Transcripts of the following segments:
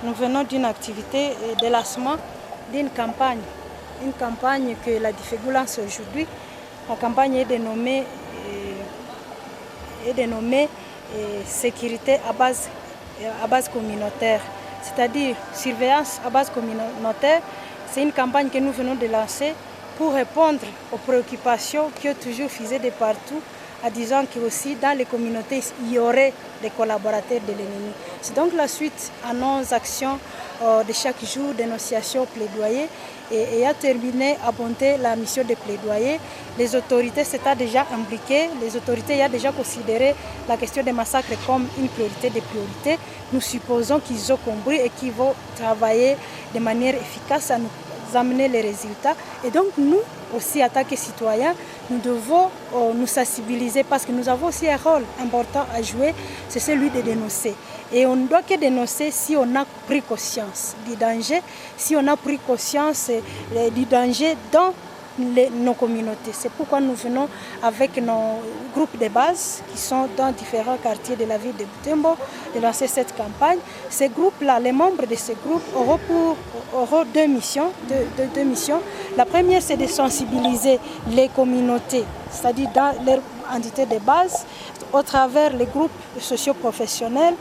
nous venons d'une activité de lancement d'une campagne. Une campagne que la Difegu lance aujourd'hui. La campagne est dénommée sécurité à base communautaire, c'est-à-dire surveillance à base communautaire. C'est une campagne que nous venons de lancer pour répondre aux préoccupations qui ont toujours fusé de partout, en disant qu'aussi dans les communautés, il y aurait des collaborateurs de l'ennemi. C'est donc la suite à nos actions de chaque jour, dénonciation, plaidoyer, et a terminé à monter la mission de plaidoyer. Les autorités s'étaient déjà impliquées, les autorités ont déjà considéré la question des massacres comme une priorité des priorités. Nous supposons qu'ils ont compris et qu'ils vont travailler de manière efficace à nous amener les résultats. Et donc nous aussi, en tant que citoyens, nous devons nous sensibiliser parce que nous avons aussi un rôle important à jouer, c'est celui de dénoncer. Et on ne doit que dénoncer si on a pris conscience du danger, si on a pris conscience du danger dans nos communautés. C'est pourquoi nous venons avec nos groupes de base qui sont dans différents quartiers de la ville de Butembo de lancer cette campagne. Ces groupes-là, les membres de ces groupes auront deux missions. La première, c'est de sensibiliser les communautés, c'est-à-dire dans leur entité de base, au travers les groupes socio-professionnels,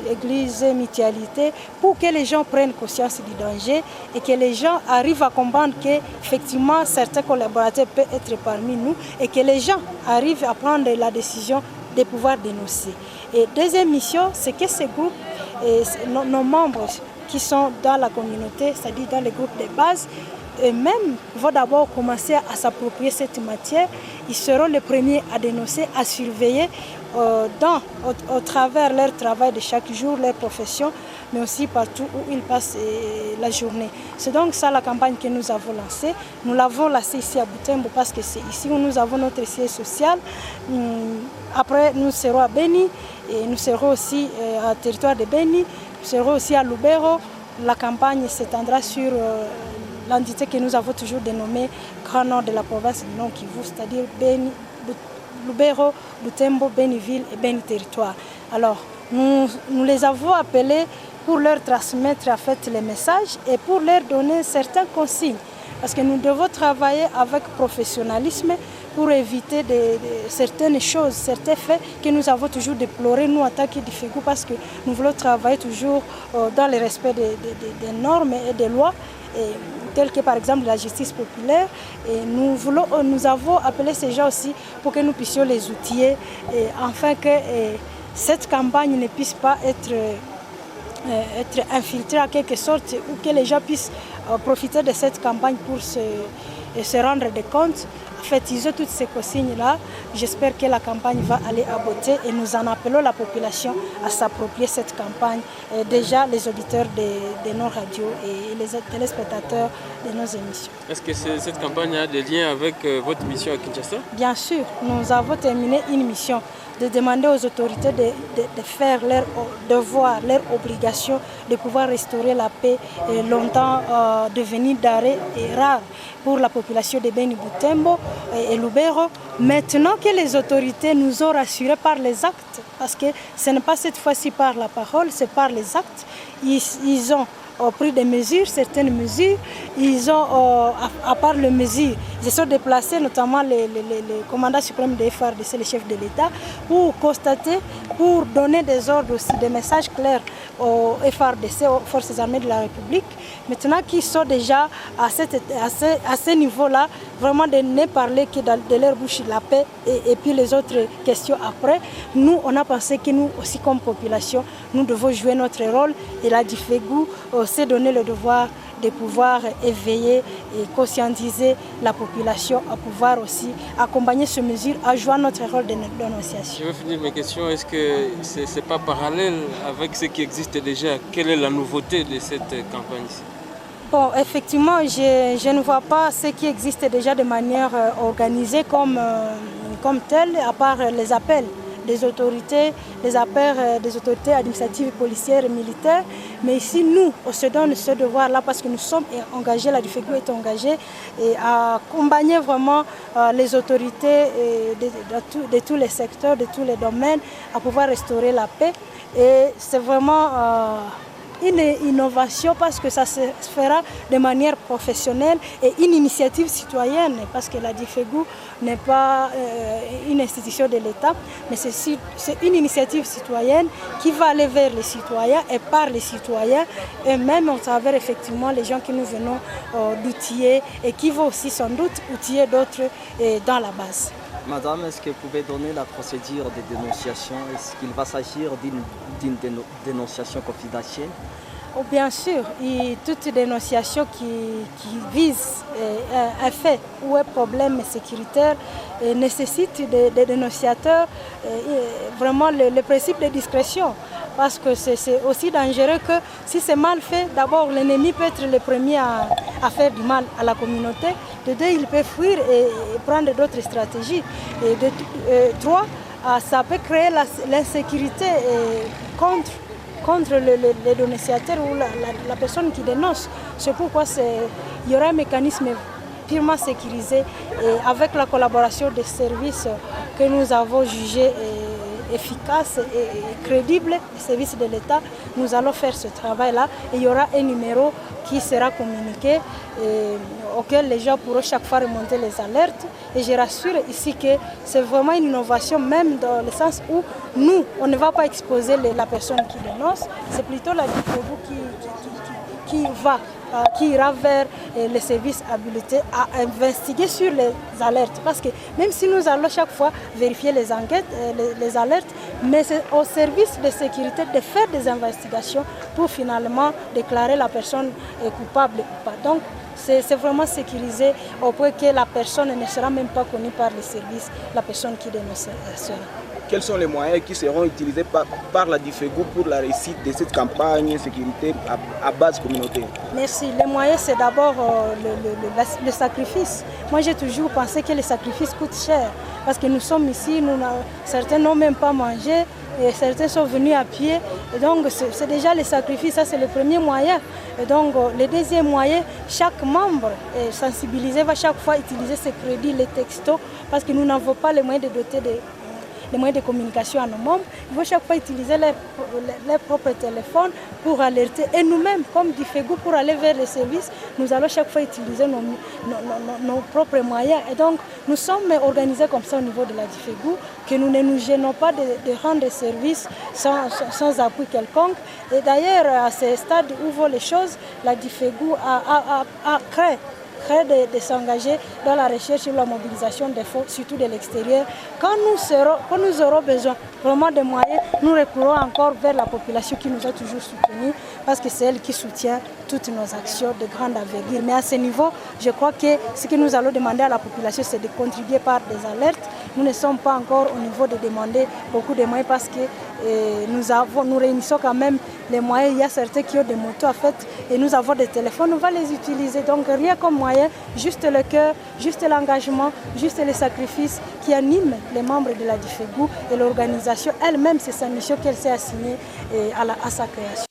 églises, mutualités, pour que les gens prennent conscience du danger et que les gens arrivent à comprendre qu'effectivement certains collaborateurs peuvent être parmi nous et que les gens arrivent à prendre la décision de pouvoir dénoncer. Et deuxième mission, c'est que ces groupes, nos membres qui sont dans la communauté, c'est-à-dire dans les groupes de base, eux-mêmes vont d'abord commencer à s'approprier cette matière. Ils seront les premiers à dénoncer, à surveiller au travers leur travail de chaque jour, leur profession, mais aussi partout où ils passent la journée. C'est donc ça la campagne que nous avons lancée. Nous l'avons lancée ici à Butembo parce que c'est ici où nous avons notre siège social. Après, nous serons à Beni et nous serons aussi à territoire de Beni, nous serons aussi à Lubero. La campagne s'étendra sur l'entité que nous avons toujours dénommée Grand Nord de la province du Nord Kivu, c'est-à-dire Lubero, Butembo, Beniville et Beni Territoire. Alors, nous les avons appelés pour leur transmettre en fait les messages et pour leur donner certaines consignes. Parce que nous devons travailler avec professionnalisme pour éviter certaines choses, certains faits que nous avons toujours déplorés, nous en tant que Difegu, parce que nous voulons travailler toujours dans le respect des normes et des lois, telles que par exemple la justice populaire. Et nous avons appelé ces gens aussi pour que nous puissions les outiller, afin que cette campagne ne puisse pas être infiltrée en quelque sorte, ou que les gens puissent profiter de cette campagne pour se rendre compte. En fait, ils ont toutes ces consignes-là. J'espère que la campagne va aller à beauté et nous en appelons la population à s'approprier cette campagne. Et déjà, les auditeurs de nos radios et les téléspectateurs de nos émissions. Est-ce que cette campagne a des liens avec votre mission à Kinshasa? Bien sûr, nous avons terminé une mission de demander aux autorités de faire leur devoir, leur obligation de pouvoir restaurer la paix, longtemps devenue d'arrêt et rare pour la population de Beni Butembo et Lubero. Maintenant que les autorités nous ont rassurés par les actes, parce que ce n'est pas cette fois-ci par la parole, c'est par les actes, ils ont pris des mesures, certaines mesures, ils ont, à part les mesures, ils se sont déplacés, notamment les commandants suprêmes de FARDC, les chefs de l'État, pour constater, pour donner des ordres aussi, des messages clairs aux FARDC, aux forces armées de la République. Maintenant qu'ils sont déjà à ce niveau-là, vraiment de ne parler que de leur bouche la paix et puis les autres questions après, nous, on a pensé que nous aussi comme population, nous devons jouer notre rôle et la Difegu s'est donné le devoir de pouvoir éveiller et conscientiser la population, à pouvoir aussi accompagner ces mesures, à jouer notre rôle de dénonciation. Je vais finir mes questions. Est-ce que ce n'est pas parallèle avec ce qui existe déjà? Quelle est la nouveauté de cette campagne-ci? Bon, effectivement, je ne vois pas ce qui existe déjà de manière organisée comme tel, à part les appels des autorités, les appels des autorités administratives, policières et militaires. Mais ici, nous, on se donne ce devoir-là parce que nous sommes engagés, la Difegu est engagée et à accompagner vraiment les autorités de tous les secteurs, de tous les domaines, à pouvoir restaurer la paix. Et c'est vraiment une innovation parce que ça se fera de manière professionnelle et une initiative citoyenne, parce que la DIFEGU n'est pas une institution de l'État, mais c'est une initiative citoyenne qui va aller vers les citoyens et par les citoyens, et même à travers effectivement les gens que nous venons d'outiller et qui vont aussi sans doute outiller d'autres dans la base. Madame, est-ce que vous pouvez donner la procédure de dénonciation? Est-ce qu'il va s'agir d'une dénonciation confidentielle? Oh, bien sûr, et toute dénonciation qui vise un fait ou un problème sécuritaire nécessite des dénonciateurs vraiment le principe de discrétion. Parce que c'est aussi dangereux que si c'est mal fait, d'abord l'ennemi peut être le premier à faire du mal à la communauté. De deux, il peut fuir et prendre d'autres stratégies. Et de trois, ça peut créer l'insécurité contre le dénonciateur ou la personne qui dénonce. C'est pourquoi il y aura un mécanisme purement sécurisé et avec la collaboration des services que nous avons jugés efficace et crédible, les services de l'État, nous allons faire ce travail-là et il y aura un numéro qui sera communiqué auquel les gens pourront chaque fois remonter les alertes. Et je rassure ici que c'est vraiment une innovation, même dans le sens où nous, on ne va pas exposer la personne qui dénonce, c'est plutôt la DIFEGU qui ira vers les services habilités à investiguer sur les alertes. Parce que même si nous allons chaque fois vérifier les enquêtes, les alertes, mais c'est au service de sécurité de faire des investigations pour finalement déclarer la personne coupable ou pas. Donc c'est vraiment sécurisé au point que la personne ne sera même pas connue par les services, la personne qui dénoncera. Quels sont les moyens qui seront utilisés par la DIFEGU pour la réussite de cette campagne sécurité à base communautaire? Merci. Les moyens, c'est d'abord le sacrifice. Moi, j'ai toujours pensé que les sacrifices coûtent cher. Parce que nous sommes ici, certains n'ont même pas mangé, et certains sont venus à pied. Et donc, c'est déjà le sacrifice, ça c'est le premier moyen. Et donc, le deuxième moyen, chaque membre sensibilisé va chaque fois utiliser ses crédits, les textos, parce que nous n'avons pas les moyens de doter les moyens de communication à nos membres. Il faut chaque fois utiliser les propres téléphones pour alerter. Et nous-mêmes, comme DIFEGU, pour aller vers les services, nous allons chaque fois utiliser nos propres moyens. Et donc, nous sommes organisés comme ça au niveau de la DIFEGU, que nous ne nous gênons pas de rendre des services sans appui quelconque. Et d'ailleurs, à ce stade où vont les choses, la DIFEGU a créé de s'engager dans la recherche et la mobilisation des fonds, surtout de l'extérieur. Quand nous aurons besoin vraiment de moyens, nous recourrons encore vers la population qui nous a toujours soutenus, parce que c'est elle qui soutient toutes nos actions de grande envergure. Mais à ce niveau, je crois que ce que nous allons demander à la population, c'est de contribuer par des alertes. Nous ne sommes pas encore au niveau de demander beaucoup de moyens parce que nous réunissons quand même les moyens. Il y a certains qui ont des motos en fait et nous avons des téléphones, on va les utiliser. Donc rien comme moyen, juste le cœur, juste l'engagement, juste les sacrifices qui animent les membres de la DIFEGU et l'organisation elle-même, c'est sa mission qu'elle s'est assignée à sa création.